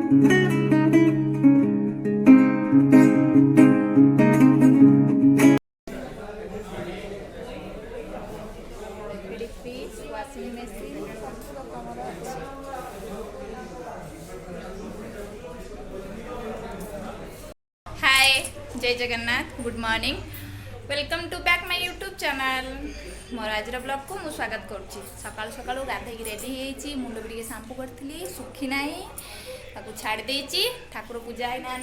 Hi Jai Jagannath good morning welcome to back my YouTube channel मोर आज blog को मु स्वागत करुच्ची सकाल सकाल गाधे रेडी हो मुंड भी शांपू करी सुखी ना छाड़ देची ठाकुर पूजा ही ना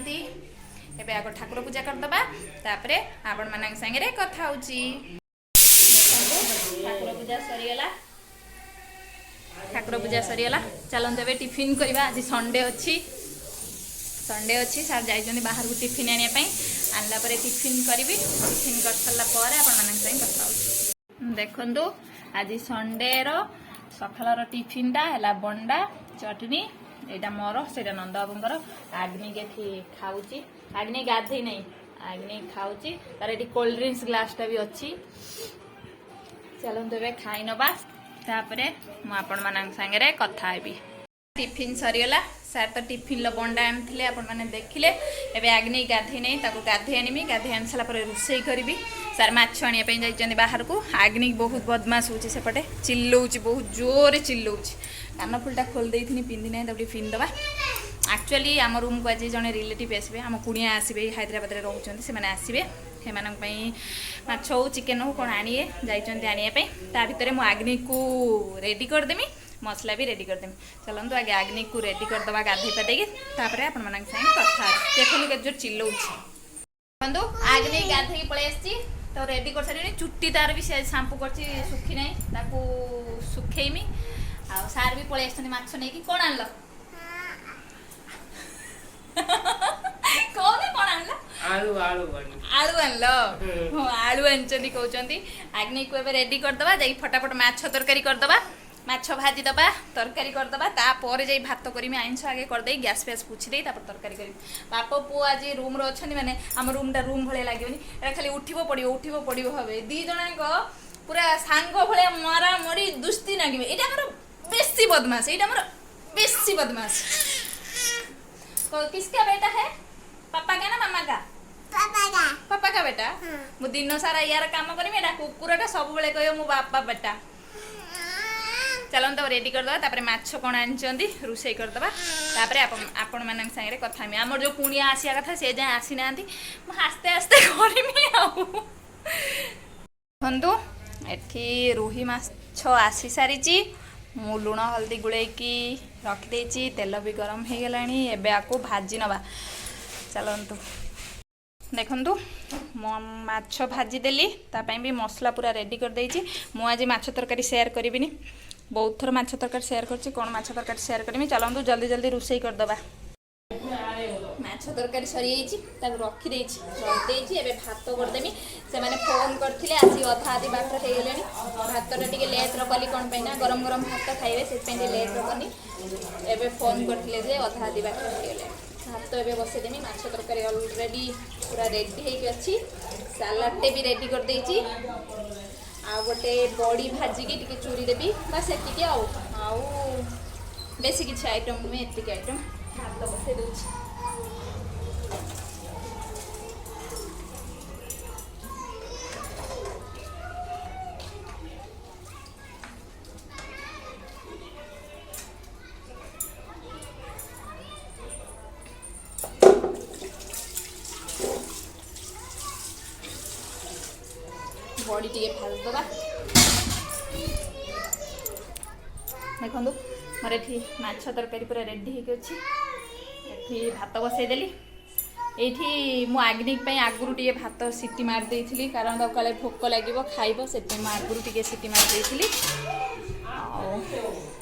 एबे आग ठाकुर पूजा करदबा तापरे आपण मान संगे कथा होची ठाकुर पूजा सरीगला चलते एबे टिफिन करवा आज संडे अच्छी सार जाइए बाहर को टिफिन आने आनला पर टिफिन करी टिफिन कर सारा पर आपण कथा देखु आज संडे सकाल टिफिन टा है बंडा चटनी यहाँ मोर से नंद बाबूर आग्नि के खाऊँ आग्नि गाधे नहीं आग्नि खाऊँ तार ये कोल्ड ड्रिंक्स ग्लास टा भी अच्छी चलते ए खाई नवा तापर मुझे कथा हेबी टिफिन सरीगला सार तो टिफिन बंडा आनी आपण मैंने देखिले एबे आग्नि गाधे नहीं गाधे आनी गाधे आनी सारा रोसे करी सार माछ आने जाइए बाहर को आग्नि बहुत बदमाश होपटे चिल्लाऊँ बहुत जोर चिल्लाऊँ कान फुलटा खोल देती पिंधि ना तब पिंधवा एक्चुअली आम रूम को आज जड़े रिलेटिव आसबे आम कुणिया आसबे हैदराबाद में रोचे से आसबे से माछ हो चिकेन हो कौन आने जाइए ता भितर मु आग्नि को रेडी करदेमी मसला भी रेडी करदेमी चलते आगे आग्नि को रेडी करदे गाधे पाधे तापर आपण मान कथा देखो के जो चिल्लाऊँ बंधु आग्नि गाधे पलि तो रेडी कर सारे चुट्टी तार भी शांपू कर सुखी ना सुखेमी आ सार भी पलि आछ नहीं कौन आनल कौन कौन आनल आलू आलू आलू आनल आलू आनी कहते आग्नि को रेडी करदे जा फटाफट माछ तरकारी करदे माछ भाजी दबा तरकारी करदे तापर जा भात करमी आइंस आगे करदे गैस फैस पुछी तरकारी करी बाप पु आज रूम अच्छा माने आम रूम टा रूम भाई लगे खाली उठब पड़ो हे दी जन पूरा सांग भाया मरा मरी दुस्ती लगे यहाँ बेसी बदमाश यहाँ बेसी बदमाश किसका बेटा है पापा का ना मामा का पापा का बेटा मु दिन सारा यार काम करी कुकुरटा सब बेले कह मो बापा बेटा चलते रेडी करदे माछ कौन आनी रोसे करदे आपण मान सागर कथा आम जो कुणिया आसिया कथा से जाए आसी ना आस्ते आस्ते करमी देखु एठी रोही माछ आसी सारी मु लुण हल्दी गुलेकी रखिदे तेल भी गरम हो गला एबे आको भाजी नवा चलतु देखु माछ भाजी देली तापाई भी मसला पूरा रेडी कर देछि मु आज माछ तरकारी शेयर करिबिनी बहुत थर माछ तरकारी शेयर करछि कोन माछ तरकारी शेयर करमी चलतु जल्दी जल्दी रोसई कर दबा माछ तरकारी सरी जाइए रखी देछि एबे भात करदेमी से माने फोन करथिले आसी अधा आधी बाट हो गले भातटा टिके लेट कली कौन ना गरम गरम भात खाइबे से लेट कली एबे फोन करथिले जे अधा आधी बाट हो गले भात एबे बसैदेमी माछ तरकारी ऑलरेडी पूरा रेडी होइके अछि सालाडटे भी रेडी कर देछि आ गोटे बड़ी भाजिकी टिके चूरी देबी बस एतिके आउ बेसी किछि आइटम में एतिके आइटम भात बसै दउछि बड़ी टे भाजदबा देखु मोर ये माछ तरकारी पूरा रेडी होती भात बसईदेली ये आग्नि आगुरी टे भात सीटी मार देती कारण काले भोक लगे खाइब से आगुरी टे सीटी मार देती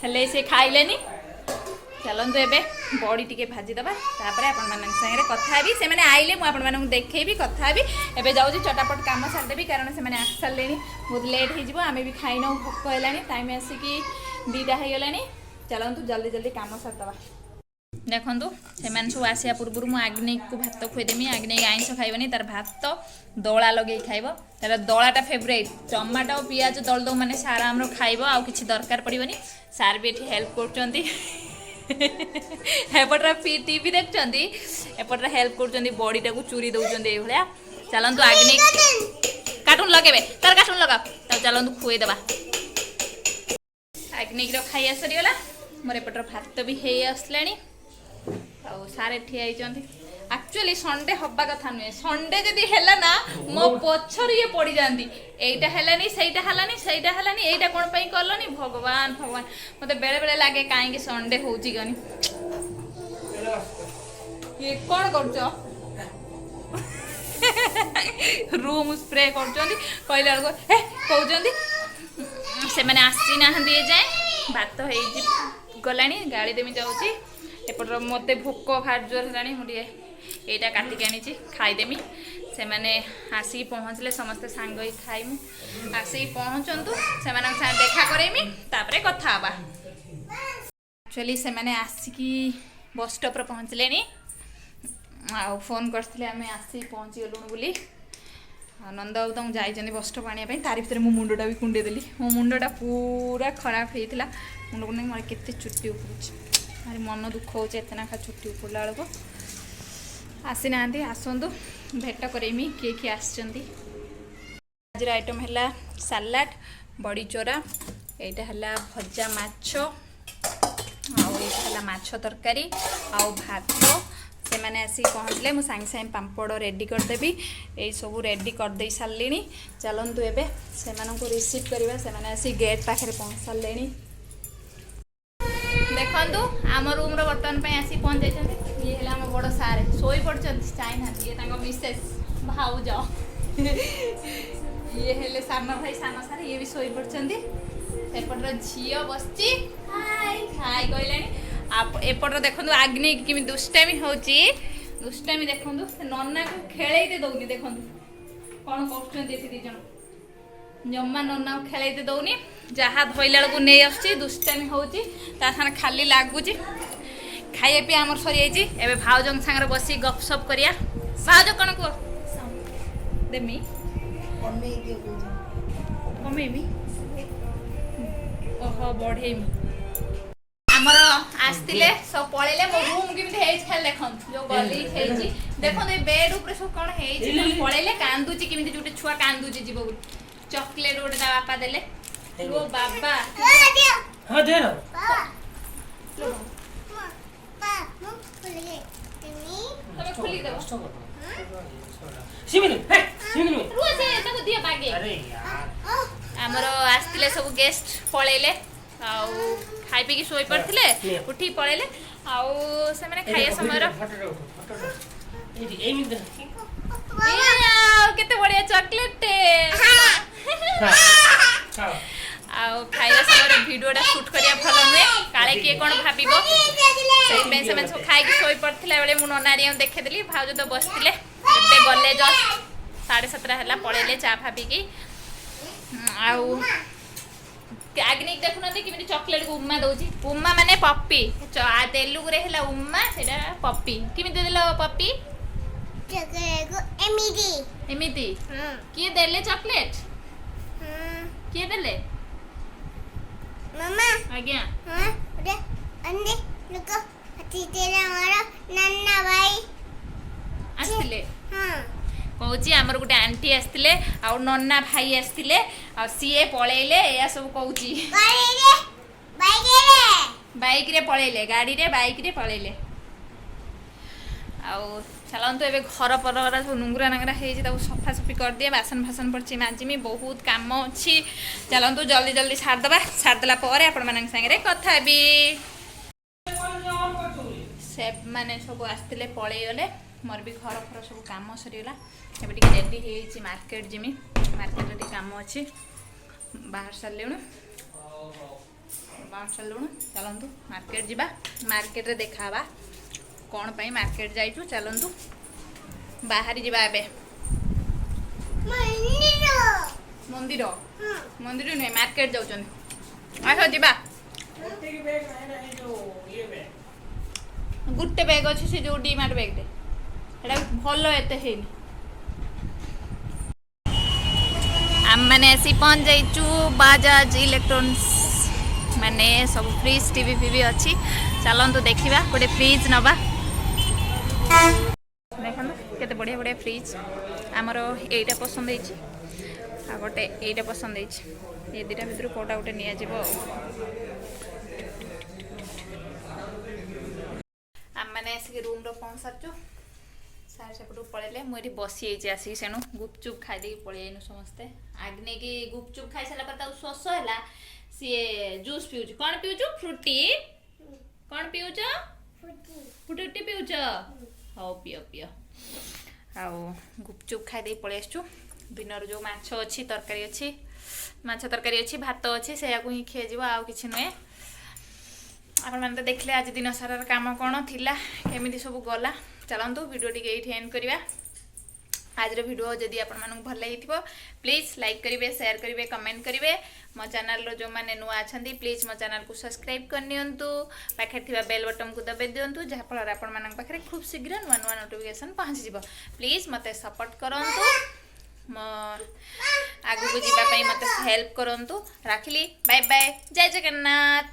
हेले से खाइलेनी चलते एबे बड़ी टिके भाजीदबा तापर आपण सागर कथा भी से मैंने आइले मुझे देखी कथा भी एबे जाऊँ चटापट काम सारिदेवी कारण से आस सारे बहुत लेट हो आम भी खाई नौ भोक है टाइम आसिकी 2टा हो गला चलतु जल्दी जल्दी काम सारिदबा देखु से सब आसिया पूर्व मुझे आग्नि को भात खुएदेमी आग्नि आइंस खाइबनी तार भात दला लगे खाइब तार दलाटा फेवरेट टमाटो पियाज दल दो मैंने सारा आम खाइब आउ किसी दरकार पड़ोनी सार भी ये हेल्प कर एपटर टीवी देखुंती एपटर हेल्प कर बॉडी टाक चूरी दौरान ये चलतु अग्नि कार्टून लगे तार कार्टून लगा चलतु खुएदेवा अग्निक खाइया सरीगला मोर एपटर भात भी हो आसला सारे ठिया एक्चुअली संडे हवा कथा नुहे संडे जदि है ना मो पछर ये पड़ जाती एटा हेलानी सेटा हेलानी सेटा हेलानी एटा कोन पई करलनी भगवान भगवान मते बेले बेले लागे काहे संडे होउची गनी ये कोन करछो रूम स्प्रे करछंदी कहले को हे कहउचंदी से माने आसी ना हंदी जाए भात हे गलानी गाड़ी देमी जाउची एपटर मते भोक भार जोर हेलानी मुटिए एटा काटिक आनी खाईदेमी से मैंने आसिक पहुँचले समस्ते सांग ही खाइमु आसिक पहुँचतु से देखा करेमी तापरे कथा हवा एक्चुअली से मैंने आसिकी बस स्टॉप रे पहुँचले आ फोन करते आम आसिक पहुँची गलुणु बोली नंद बाबू तुम जाइए बस स्टॉप आने तारी भर मो मुंडा भी कुंडे देली मो मुंडा पूरा खराब होता मुंड कुंडे मोर केते चुट्टी उपड़ुच मन दुख हो खा चुट्टी उपड़ला बेलू आसी ना आसतु भेट करेमी किए किए आसचंदी आज आइटम है सालाड बड़ी चोरा यहाँ है भजा माछ आला माछ तरकारी आउ भात से मैंने आसिक पहुँचले मुझे सांगे सांगे पापड़ रेडी करदेवी यही सब रेडी करदे सारे चलतु एवं से रिसीव करवा से आसिक गेट पाखे पहुँच सारे देखु आम रूम बर्तमान आसी पहुँच जाइए ये है आम बड़ सारे शोई पड़ते चाइना ये मिसेस भाउज ये है सान भाई सान सारे ये भी शोई पड़ते एपटर झी बस खाई कहला एपटर देखो अग्नि कि दुष्टामी हो दुष्टामी देखो नना को खेलते दौनी देखो कौन कर दीज जमा नना को खेलते दौनी जहाँ धोला बेलू नहीं आसुची दुष्टामी होची खाली लगुच खाइए पी आमर सरी जाइए भाउज सागर बस गपसप करिया भाउज कौन कह देमी कमेबी ओहो बढ़ेमी आमर आसते सब पलैले मो रूम केमी खाली देखो जो गली देखो बेड उपर सब कौन पलैले कांदुची केमी जो छुआ कांदुची जीव चॉकलेट गोटे बापा देले लो बाबा हाँ दे लो तमे खुली देबो सिमिनु हे सिमिनु रुआ से ताको दिया बागे अरे यार हमरो आस्तिले सब गेस्ट पळेले आउ खाइ पी की सोई पड़थिले उठी पळेले आउ से माने खाइया समय रो ए मिंद केते बढ़िया चॉकलेट हां आउ खाइया समय वीडियोटा शूट करिया भलो नुए काले के कोन भाबिबो से मैं सब खाइ की सोई पड़थिले बेले मु ननारिया देखे देली भाउज तो बसथिले एबे गले जस्ट 7:30 हला पळेले चा भाबी की आउ अग्नि देखुना कि चॉकलेट को उम्मा दौची उम्मा माने पप्पी तेलुगु रे हला उम्मा सेटा पप्पी किमि देलो पप्पी चॉकलेट को एमिदी एमिदी किए देले चॉकलेट किए देले मम्मा आज्ञा हां अरे अंदे लुको हती तेरा हमारा नन्ना भाई आस्तिले हां कहूँ आमर गोटे आंटी आसते आ नन्ना भाई आसते आ सीए पलैले या सब कहूँ बाइक रे पलैले गाड़ी रे बाइक रे पलैले आउ चलतु ए घर पर सब नुंगरा नांगरा हो सफा सफी कर दिए बासन फासन पड़ी माजिमी बहुत काम अच्छी चलतु जल्दी जल्दी सारदेला आपण सागे कथा भी से मैंने सब आसते पलैगले मोर भी घर फर सब कम सरीगला एबे टिके रेडी हो मार्केट जिमी मार्केट रे काम अच्छी बाहर सारे चलतु मार्केट जीवा मार्केट रे देखा कौन पाई मार्केट जाइचु चलतु बाहरी जीवा एबे मंदिर मंदिर नहीं मार्केट जाउछन आहो जीवा गुट्टे बैग अच्छे से जो डीमार्ट बैग रे भल एत आम मैंने आसी पहुँच जाइचु बाजाज इलेक्ट्रॉनिक्स माने सब फ्रिज टीवी फीवी अच्छी चलतु देखा गोटे फ्रिज नवा देखो केते बढ़िया बढ़िया फ्रिज आमर एटा पसंद आ गोटे एटा पसंद ये दुटा भर कौटा गोटे नि आम मैंने आसिक रूम पहुँच सारचु सार सेपटू पलैले मुझे बसी आसिक सेणु गुपचुप खाई पलैनु समस्ते आगे कि गुपचुप खाई सारा शोष है सी जूस पीऊँ कौन पीऊँ फ्रुटी कौन पीऊच फ्रुटी पीऊच हाँ पियो पियो आउ गुपचुप खाई पलि आसचु दिन जो माछ अच्छी तरकारी अच्छी माछ तरकारी अच्छी भात अच्छी से ही खिया आउ कि नुहे आपण मैंने तो देखले आज दिन सारा काम कौन थिला केमिति सब गला चलतु वीडियो टी ये एंड करवा आज वीडियो जदि आपको भल लगी प्लीज लाइक करेंगे शेयर करेंगे कमेंट करेंगे मो चैनल जो मैंने नुआ अच्छा प्लीज मो चैनल को सब्सक्राइब करनियंतु पाखे थी बेल बटन को दबाई दिंतु जहाँफल आपण मान पाखे खूब शीघ्र नुआ नुआ नोटिफिकेशन पहुँची जाव प्लीज मते सपोर्ट करंतु मो आगु को जीवाई मते हेल्प करंतु रखिली बाय बाय जय जगन्नाथ।